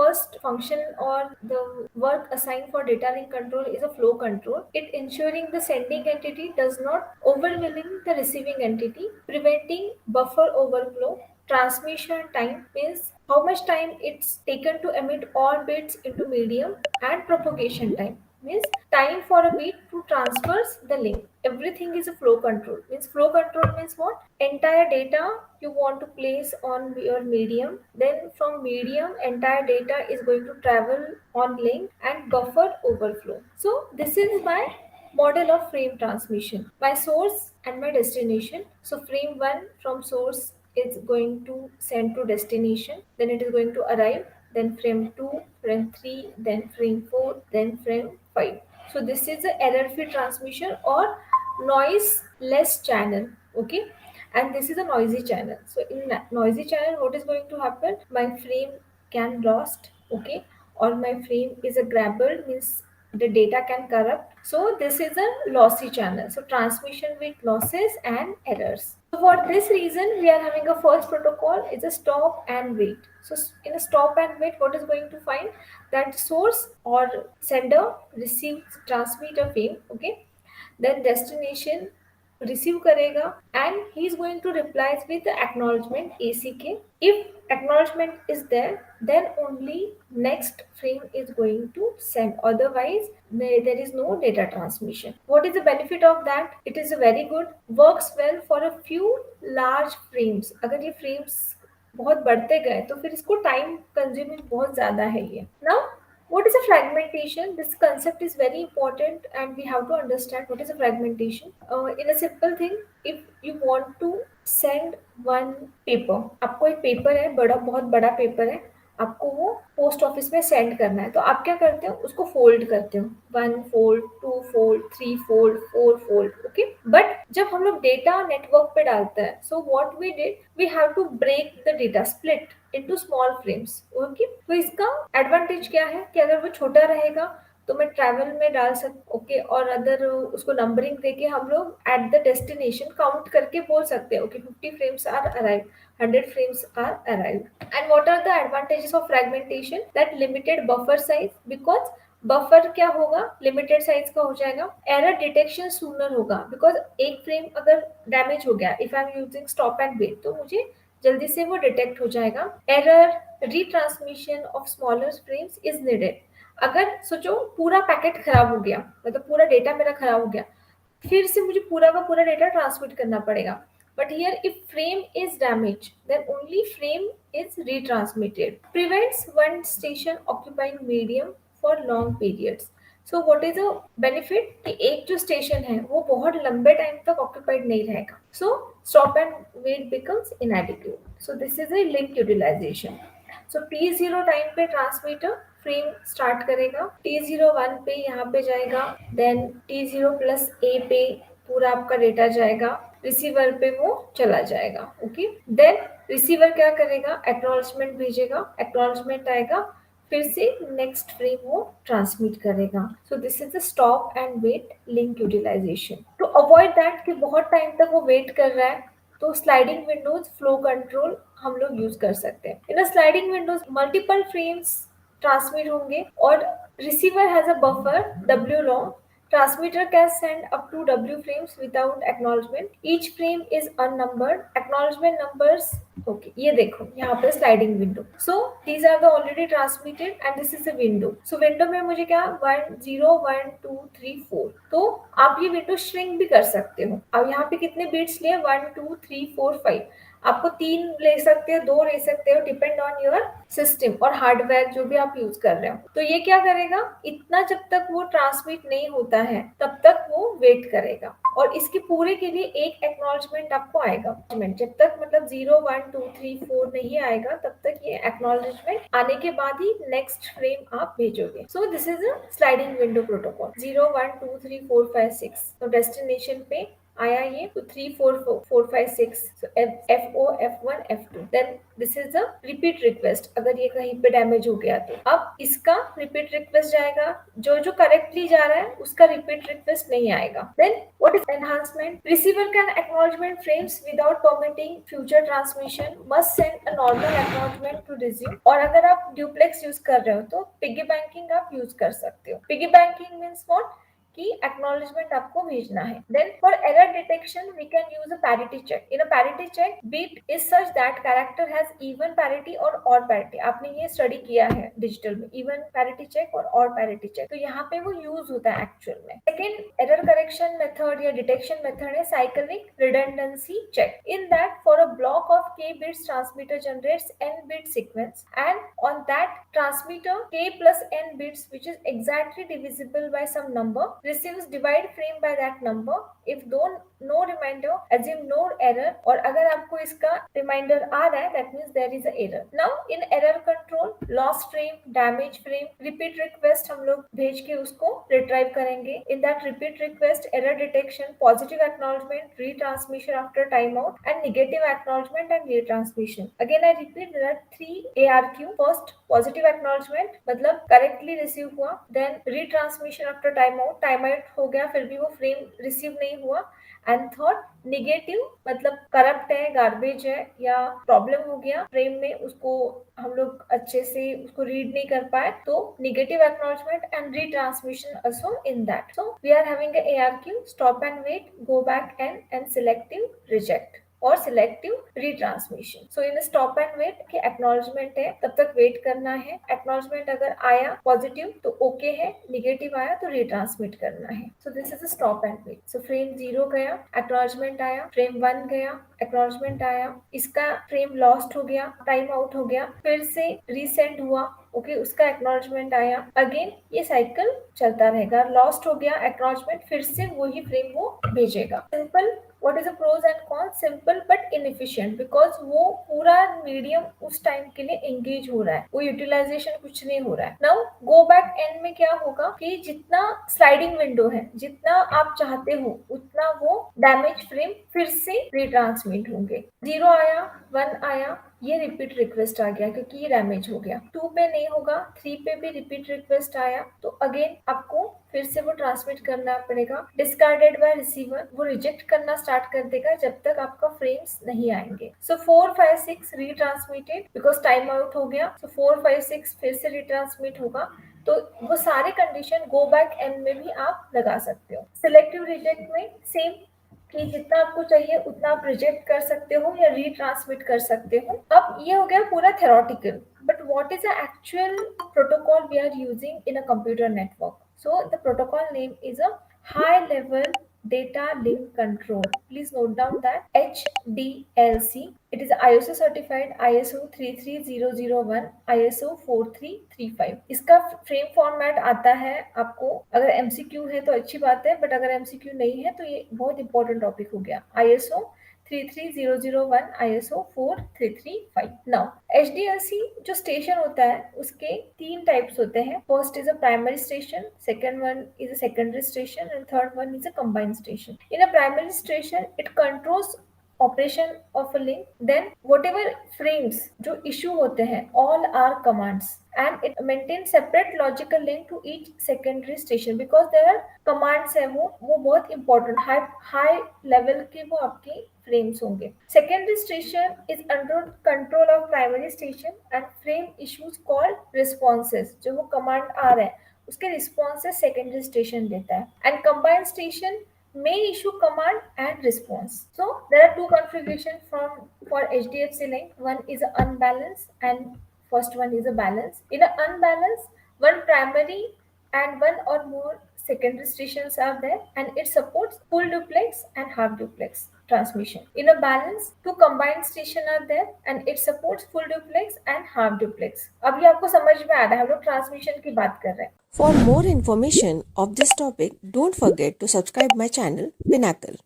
first function or the work assigned for data link control is a flow control. It ensuring the sending entity does not overwhelming the receiving entity, preventing buffer overflow. Transmission time means how much time it's taken to emit all bits into medium, and propagation time means time for a bit to transfers the link. Everything is a flow control. Means flow control means what? Entire data you want to place on your medium, then from medium entire data is going to travel on link and buffer overflow. So this is my model of frame transmission, my source and my destination. So frame 1 from source is going to send to destination, then it is going to arrive, then frame 2, frame 3, then frame 4, then frame 5. So this is a error free transmission or noise less channel. Okay, and this is a noisy channel. So in noisy channel, what is going to happen? My frame can lost. Okay, or my frame is a grabbled means the data can corrupt. So this is a lossy channel. So transmission with losses and errors. So for this reason, we are having a first protocol is a stop and wait. So in a stop and wait, what is going to find that source or sender receives transmit a frame. Okay, then destination receive करेगा and he is going to replies with the acknowledgement ACK. If acknowledgement is there, then only next frame is going to send. Otherwise, there is no data transmission. What is the benefit of that? It is a very good, works well for a few large frames. अगर ये frames बहुत बढ़ते गए तो फिर इसको time consuming बहुत ज़्यादा है ये. Now what is a fragmentation? This concept is very important and we have to understand what is a fragmentation. In a simple thing, if you want to send one paper, आपको एक paper है, बड़ा बहुत बड़ा paper है, आपको वो post office में सेंड करना है, तो आप क्या करते हो? उसको फोल्ड करते हो, 1 fold, 2 fold, 3 fold, 4 fold. Okay, but जब हम लोग डेटा नेटवर्क पे डालते हैं, so what we did, we have to break the data, split into small frames. Okay, तो इसका एडवांटेज क्या है कि अगर वो छोटा रहेगा तो मैं ट्रैवल में डाल सकती. ओके, और अदर उसको नंबरिंग देके हम लोग एट द डेस्टिनेशन काउंट करके बोल सकते हैं okay 50 frames are arrive, 100 frames are arrived. And what are the advantages of fragmentation? That limited buffer size, because buffer क्या होगा, लिमिटेड साइज का हो जाएगा. एरर डिटेक्शन सूनर होगा, बिकॉज एक फ्रेम अगर डैमेज हो गया, if I am using stop and wait, तो मुझे जल्दी से वो डिटेक्ट हो जाएगा. Error retransmission of smaller frames is needed. अगर सोचो पूरा पैकेट खराब हो गया, मतलब पूरा डेटा मेरा खराब हो गया, फिर से मुझे पूरा का पूरा डेटा ट्रांसमिट करना पड़ेगा. But here, if frame is damaged, then only frame is retransmitted. Prevents one station occupying medium for long periods. So what is the benefit? कि एक जो स्टेशन है वो बहुत लंबे टाइम तक ऑक्यूपाइड नहीं रहेगा. So stop and wait becomes inadequate. So this is a link utilization. So T0 time पे ट्रांसमीटर फ्रेम स्टार्ट करेगा, T0 1 पे यहाँ पे जाएगा, देन T0 प्लस A पे पूरा आपका डेटा जाएगा, रिसीवर पे वो चला जाएगा. ओके, देन रिसीवर क्या करेगा, एक्नॉलेजमेंट भेजेगा, एक्नॉलेजमेंट आएगा, फिर से नेक्स्ट फ्रेम वो ट्रांसमिट करेगा. So this is the stop and wait link utilization. To avoid that कि बहुत टाइम तक वो वेट कर रहा है, तो स्लाइडिंग विंडोज फ्लो कंट्रोल हम लोग यूज कर सकते हैं. In a sliding windows multiple frames transmit होंगे और receiver has a buffer W long. Transmitter can send up to W frames without acknowledgement. Each frame is unnumbered. Acknowledgement numbers. Okay, ये देखो यहाँ पे sliding window. So these are the already transmitted and this is a window. So window में मुझे क्या 1 0 1 2 3 4. तो आप ये window shrink भी कर सकते हो. अब यहाँ पे कितने bits लिए 1 2 3 4 5. आपको 3 ले सकते हो, 2 ले सकते हो, डिपेंड ऑन योर सिस्टम और हार्डवेयर जो भी आप यूज कर रहे हो. तो ये क्या करेगा, इतना जब तक वो ट्रांसमिट नहीं होता है तब तक वो वेट करेगा और इसके पूरे के लिए एक एक्नॉलेजमेंट आपको आएगा. जब तक मतलब 0 1 2 3 4 नहीं आएगा तब तक ये एक्नॉलेजमेंट आने के बाद ही नेक्स्ट फ्रेम आप भेजोगे. सो this is a sliding window protocol. 0 1 2 3 4 5 6. तो डेस्टिनेशन पे आया ये, तो 3 4 4 5 6, FO F1 F2, then this is the repeat request. अगर ये कहीं पे डैमेज हो गया तो अब इसका रिपीट रिक्वेस्ट जाएगा, जो जो करेक्टली जा रहा है उसका रिपीट रिक्वेस्ट नहीं आएगा। Then what is enhancement? Receiver can acknowledgement frames without permitting future transmission, must send a normal acknowledgement to resume. और अगर आप ड्यूप्लेक्स यूज कर रहे हो तो पिगी बैंकिंग आप यूज कर सकते हो। पिगी बैंकिंग मीन्स व्हाट, कि एक्नॉलेजमेंट आपको भेजना है। Then for error detection we can use a parity check. In a parity check bit is such that character has even parity और ऑड पैरिटी। आपने ये स्टडी किया है डिजिटल में, इवन पैरिटी चेक और ऑड पैरिटी चेक, तो यहाँ पे वो यूज होता है एक्चुअल में। सेकेंड एरर करेक्शन मेथड या डिटेक्शन मेथड है cyclic redundancy check. In that for a block of k bits transmitter generates n bit sequence, and on that transmitter k plus n bits, which is exactly divisible by some number, receives divide frame by that number. If no reminder, assume no error, और अगर आपको इसका reminder आ रहा है that means there is a error. Now in error control, lost frame, damage frame, repeat request हम लोग भेज के उसको retrieve करेंगे. In that repeat request, error detection, positive acknowledgement, retransmission after timeout, and negative acknowledgement and retransmission. Again I repeat, there are 3 ARQ. First positive acknowledgement मतलब correctly receive हुआ, then retransmission after timeout हो गया फिर भी वो frame receive नहीं हुआ, and third negative मतलब करप्ट है, गार्बेज है या प्रॉब्लम हो गया फ्रेम में, उसको हम लोग अच्छे से उसको रीड नहीं कर पाए, तो negative acknowledgement and retransmission also in that. So we are having a ARQ, stop and wait, go back and selective reject और selective retransmission. So in stop and wait के एक्नॉलेजमेंट है तब तक वेट करना है, एक्नॉलेजमेंट अगर आया positive तो ओके है, निगेटिव आया तो रिट्रांसमिट करना है. So this is a stop and wait. So frame 0 गया, एक्नॉलेजमेंट आया, फ्रेम 1 गया, एक्नॉलेजमेंट आया, इसका फ्रेम लॉस्ट हो गया, टाइम आउट हो गया, फिर से रीसेंड हुआ, ओके उसका एक्नॉलेजमेंट आया, अगेन ये साइकिल चलता रहेगा, लॉस्ट हो गया एक्नॉलेजमेंट, फिर से वही फ्रेम वो भेजेगा. Simple. What is the pros and cons? Simple but inefficient, because वो पूरा मीडियम उस टाइम के लिए एंगेज हो रहा है, वो यूटिलाइजेशन कुछ नहीं हो रहा है. नाउ गो बैक एंड में क्या होगा कि जितना स्लाइडिंग विंडो है, जितना आप चाहते हो उतना वो डैमेज फ्रेम फिर से रिट्रांसमिट होंगे. 0 आया, 1 आया, ये रिपीट रिक्वेस्ट आ गया क्योंकि ये डैमेज हो गया. 2 पे नहीं होगा, 3 पे भी रिपीट रिक्वेस्ट आया तो अगेन आपको फिर से वो ट्रांसमिट करना पड़ेगा. डिस्कार्डेड बाय रिसीवर, वो रिजेक्ट करना स्टार्ट कर देगा जब तक आपका फ्रेम्स नहीं आएंगे. सो 4 5 6 रीट्रांसमिटेड बिकॉज टाइम आउट हो गया. सो 4 5 6 फिर से रिट्रांसमिट होगा. तो वो सारे कंडीशन गो बैक एंड में भी आप लगा सकते हो. सिलेक्टिव रिजेक्ट में सेम, कि जितना आपको चाहिए उतना आप रिजेक्ट कर सकते हो या रीट्रांसमिट कर सकते हो. अब ये हो गया पूरा theoretical, but what is the actual protocol we are using in a computer network? So the protocol name is a high level data link control. Please note down that HDLC. It is ISO certified, ISO 33001, ISO 4335. इसका frame format आता है आपको, अगर MCQ है तो अच्छी बात है, बट अगर MCQ नहीं है तो ये बहुत इंपॉर्टेंट टॉपिक हो गया. ISO 33001, ISO 4335. Now HDLC जो स्टेशन होता है उसके 3 टाइप्स होते हैं. First is a primary station, second one is a secondary station, and third one is a combined station. In a primary station, it controls operation of a link. Then whatever frames जो issue होते हैं, all are commands, and it maintains separate logical link to each secondary station because there are commands है, वो बहुत important, high level के वो आपके frames होंगे. Secondary station is under control of primary station and frame issues called responses. जो वो command आ रहा है उसके responses secondary station देता है. And combined station may issue command and response. So there are 2 configurations for HDFC link. One is unbalanced and first one is a balance. In an unbalanced, one primary and one or more secondary stations are there, and it supports full duplex and half duplex transmission. In a balance, 2 combined station are there and it supports full duplex and half duplex. अब ये आपको समझ में आ रहा है, हम लोग transmission की बात कर रहे हैं. For more information of this topic, don't forget to subscribe my channel Pinnacle.